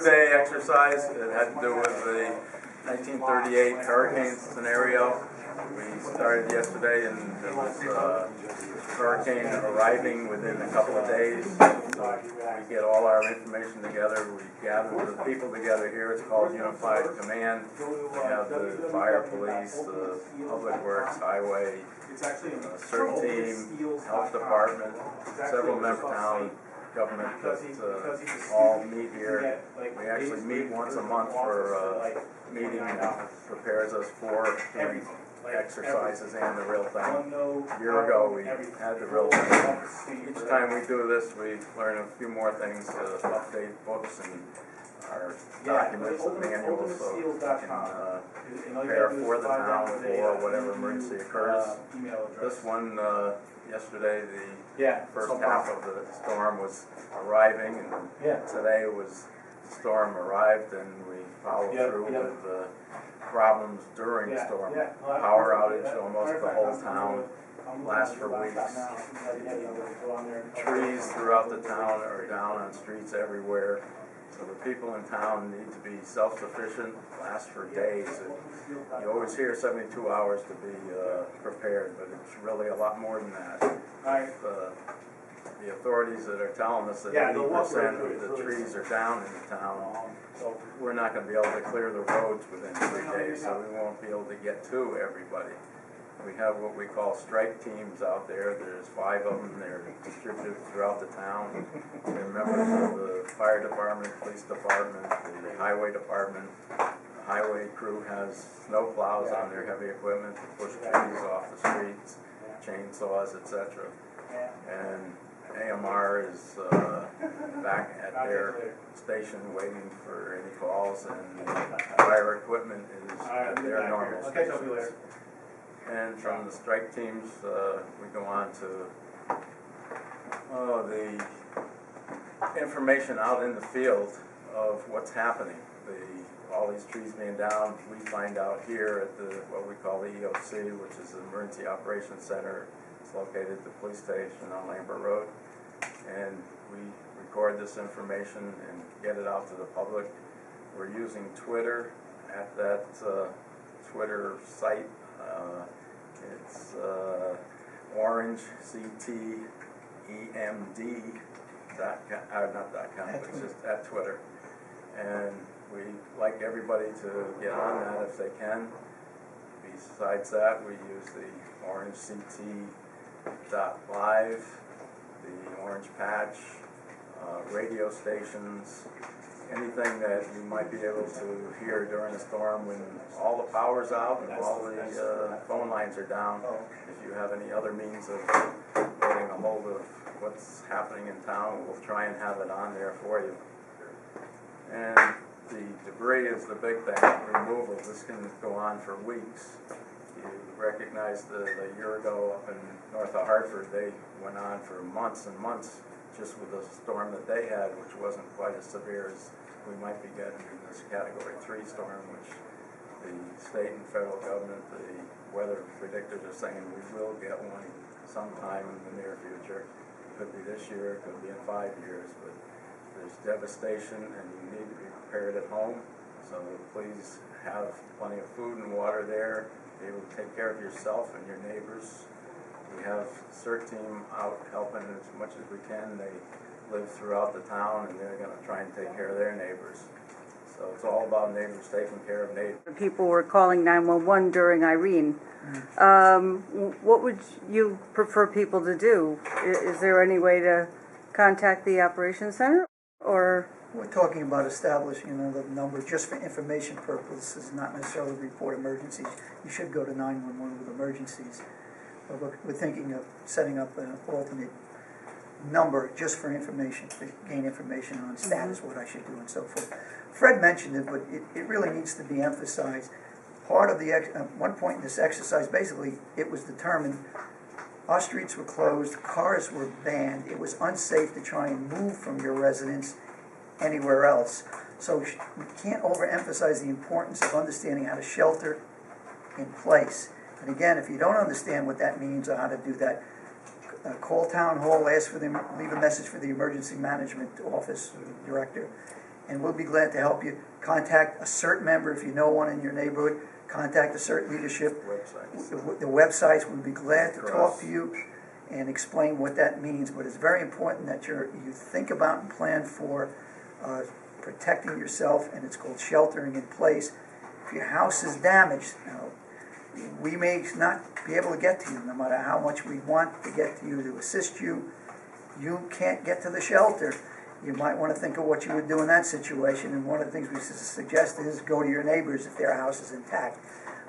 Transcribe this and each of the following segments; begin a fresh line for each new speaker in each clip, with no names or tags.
6-day exercise. It had to do with the 1938 hurricane scenario. We started yesterday, and there was a hurricane arriving within a couple of days. So we get all our information together. We gather the people together here. It's called Unified Command. We have the fire, police, the public works, highway, CERT team, health department, several member town government that all meet here. We actually meet once a month for a meeting that prepares us for doing exercises and the real thing. A year ago we had the real thing. Each time we do this we learn a few more things to update books and our documents and manuals so we can prepare for the town for whatever emergency occurs. This one, yesterday, the first half of the storm was arriving, and today was the storm arrived, and we followed through with the problems during the storm. Power outage almost the whole town, lasts for weeks. Trees throughout the town are down on streets everywhere. So the people in town need to be self-sufficient, last for days. You always hear 72 hours to be prepared, but it's really a lot more than that. The authorities that are telling us that 80% of the trees are down in the town, we're not going to be able to clear the roads within 3 days, so we won't be able to get to everybody. We have what we call strike teams out there. There's 5 of them. They're distributed throughout the town. They're members of the fire department, police department, the highway department. The highway crew has snow plows on their heavy equipment to push trees off the streets, chainsaws, etc. And AMR is back at their station waiting for any calls, and fire equipment is at their normal stations. And from the strike teams, we go on to the information out in the field of what's happening. All these trees being down, we find out here at what we call the EOC, which is the Emergency Operations Center. It's located at the police station on Lambert Road. And we record this information and get it out to the public. We're using Twitter at that Twitter site. It's orange CTEMD .com, it's just at Twitter. And we like everybody to get on that if they can. Besides that, we use the orange CT.live, the orange patch, radio stations, anything that you might be able to hear during a storm when all the power's out and all the phone lines are down. If you have any other means of getting a hold of what's happening in town, we'll try and have it on there for you. And the debris is the big thing, removal. This can go on for weeks. You recognize a year ago up in north of Hartford, they went on for months and months just with the storm that they had, which wasn't quite as severe as we might be getting in this Category 3 storm, which the state and federal government, the weather predictors are saying we will get one sometime in the near future. It could be this year, it could be in 5 years, but there's devastation and you need to be prepared at home. So please have plenty of food and water there, be able to take care of yourself and your neighbors. We have CERT team out helping as much as we can. They live throughout the town and they're going to try and take care of their neighbors. So it's all about neighbors taking care of neighbors.
People were calling 911 during Irene. What would you prefer people to do? Is there any way to contact the operations center? Or
we're talking about establishing another number just for information purposes, not necessarily report emergencies. You should go to 911 with emergencies. We're thinking of setting up an alternate number just for information, to gain information on status, what I should do, and so forth. Fred mentioned it, but it really needs to be emphasized. Part of the, at one point in this exercise, basically, it was determined our streets were closed, cars were banned, it was unsafe to try and move from your residence anywhere else. So we can't overemphasize the importance of understanding how to shelter in place. And again, if you don't understand what that means or how to do that, call town hall, ask for them, leave a message for the emergency management office director, and we'll be glad to help you. Contact a CERT member if you know one in your neighborhood. Contact the CERT leadership.
Websites.
The websites, we'll be glad to
For
talk
us.
to you and explain what that means. But it's very important that you think about and plan for protecting yourself, and it's called sheltering in place. If your house is damaged, we may not be able to get to you, no matter how much we want to get to you to assist you. You can't get to the shelter. You might want to think of what you would do in that situation, and one of the things we suggest is go to your neighbors if their house is intact.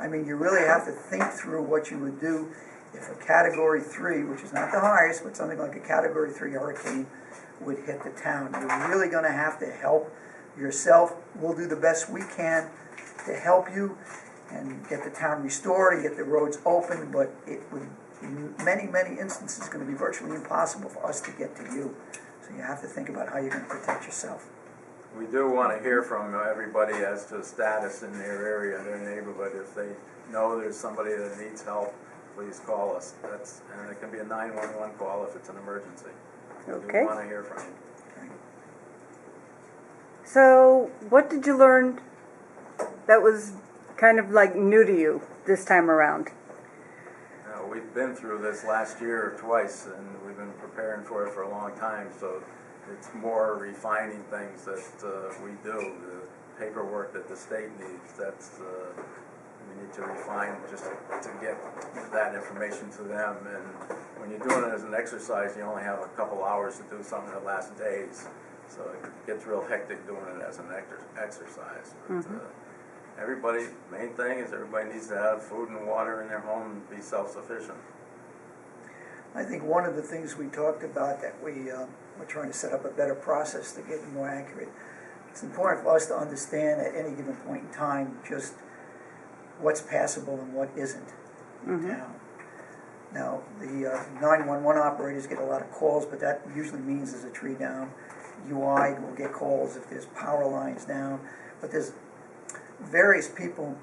I mean, you really have to think through what you would do if a Category 3, which is not the highest, but something like a Category 3 hurricane would hit the town. You're really going to have to help yourself. We'll do the best we can to help you and get the town restored and get the roads open, but it would, in many, many instances, going to be virtually impossible for us to get to you. So you have to think about how you're going to protect yourself.
We do want to hear from everybody as to status in their area, their neighborhood. If they know there's somebody that needs help, please call us. And it can be a 911 call if it's an emergency.
Okay.
We want to hear from you.
Okay.
So, what did you learn that was kind of like new to you this time around?
We've been through this last year twice, and we've been preparing for it for a long time, so it's more refining things that we do. The paperwork that the state needs, we need to refine just to get that information to them. And when you're doing it as an exercise, you only have a couple hours to do something that lasts days, so it gets real hectic doing it as an exercise. But, everybody, main thing is everybody needs to have food and water in their home and be self-sufficient.
I think one of the things we talked about that we're trying to set up a better process to get more accurate. It's important for us to understand at any given point in time just what's passable and what isn't in town. Now, the 911 operators get a lot of calls, but that usually means there's a tree down. UI will get calls if there's power lines down, but there's various people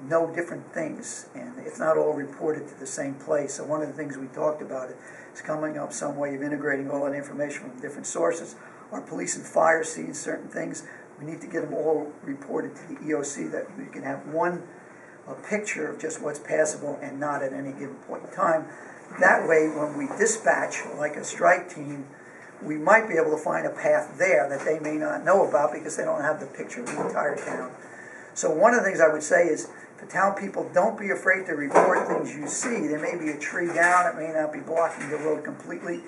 know different things, and it's not all reported to the same place. So one of the things we talked about is coming up some way of integrating all that information from different sources. Our police and fire see certain things. We need to get them all reported to the EOC that we can have one picture of just what's passable and not at any given point in time. That way, when we dispatch, like a strike team, we might be able to find a path there that they may not know about because they don't have the picture of the entire town. So one of the things I would say is, the town people, don't be afraid to report things you see. There may be a tree down, it may not be blocking the road completely,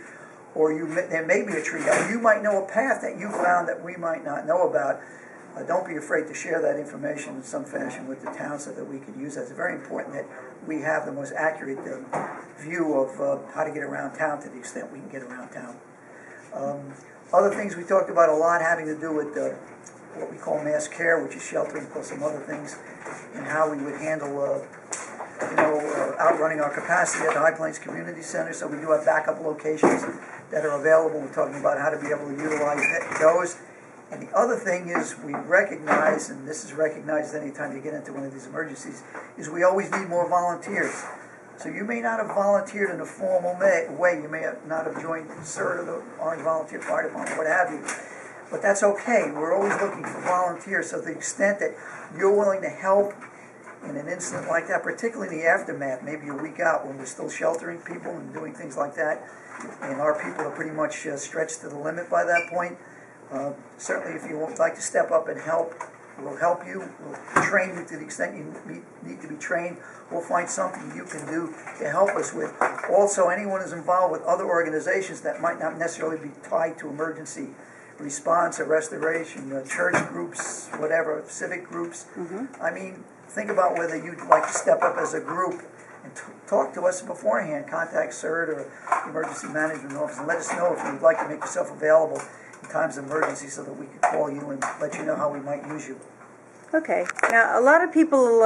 or there may be a tree down. You might know a path that you found that we might not know about. Don't be afraid to share that information in some fashion with the town so that we can use that. It's very important that we have the most accurate view of how to get around town to the extent we can get around town. Other things we talked about a lot having to do with what we call mass care, which is sheltering, plus some other things, and how we would handle, outrunning our capacity at the High Plains Community Center. So we do have backup locations that are available. We're talking about how to be able to utilize those. And the other thing is we recognize, and this is recognized anytime you get into one of these emergencies, is we always need more volunteers. So you may not have volunteered in a formal way. You may not have joined CERT or the Orange Volunteer Fire Department, what have you. But that's okay. We're always looking for volunteers. So to the extent that you're willing to help in an incident like that, particularly in the aftermath, maybe a week out when we're still sheltering people and doing things like that, and our people are pretty much stretched to the limit by that point, certainly if you would like to step up and help, we'll help you. We'll train you to the extent you need to be trained. We'll find something you can do to help us with. Also, anyone who's involved with other organizations that might not necessarily be tied to emergency response or restoration, church groups, whatever, civic groups. I mean, think about whether you'd like to step up as a group and talk to us beforehand. Contact CERT or the Emergency Management Office and let us know if you'd like to make yourself available in times of emergency so that we could call you and let you know how we might use you.
Okay. Now, a lot of people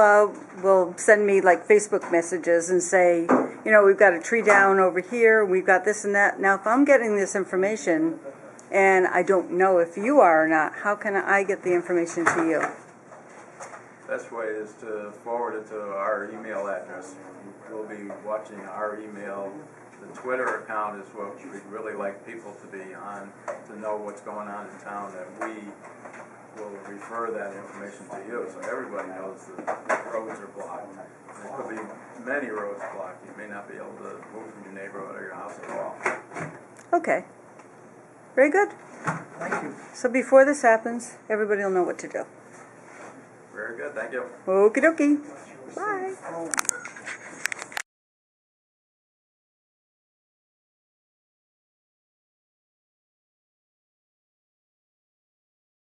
will send me like Facebook messages and say, we've got a tree down over here, we've got this and that. Now, if I'm getting this information and I don't know if you are or not, how can I get the information to you?
Best way is to forward it to our email address. We'll be watching our email the Twitter account is what we'd really like people to be on, to know what's going on in town, that we will refer that information to you, so everybody knows that roads are blocked. There could be many roads blocked. You may not be able to move from your neighborhood or your house at all.
Okay. Very good.
Thank you.
So before this happens, everybody will know what to do.
Very good, thank you.
Okie dokie. Bye.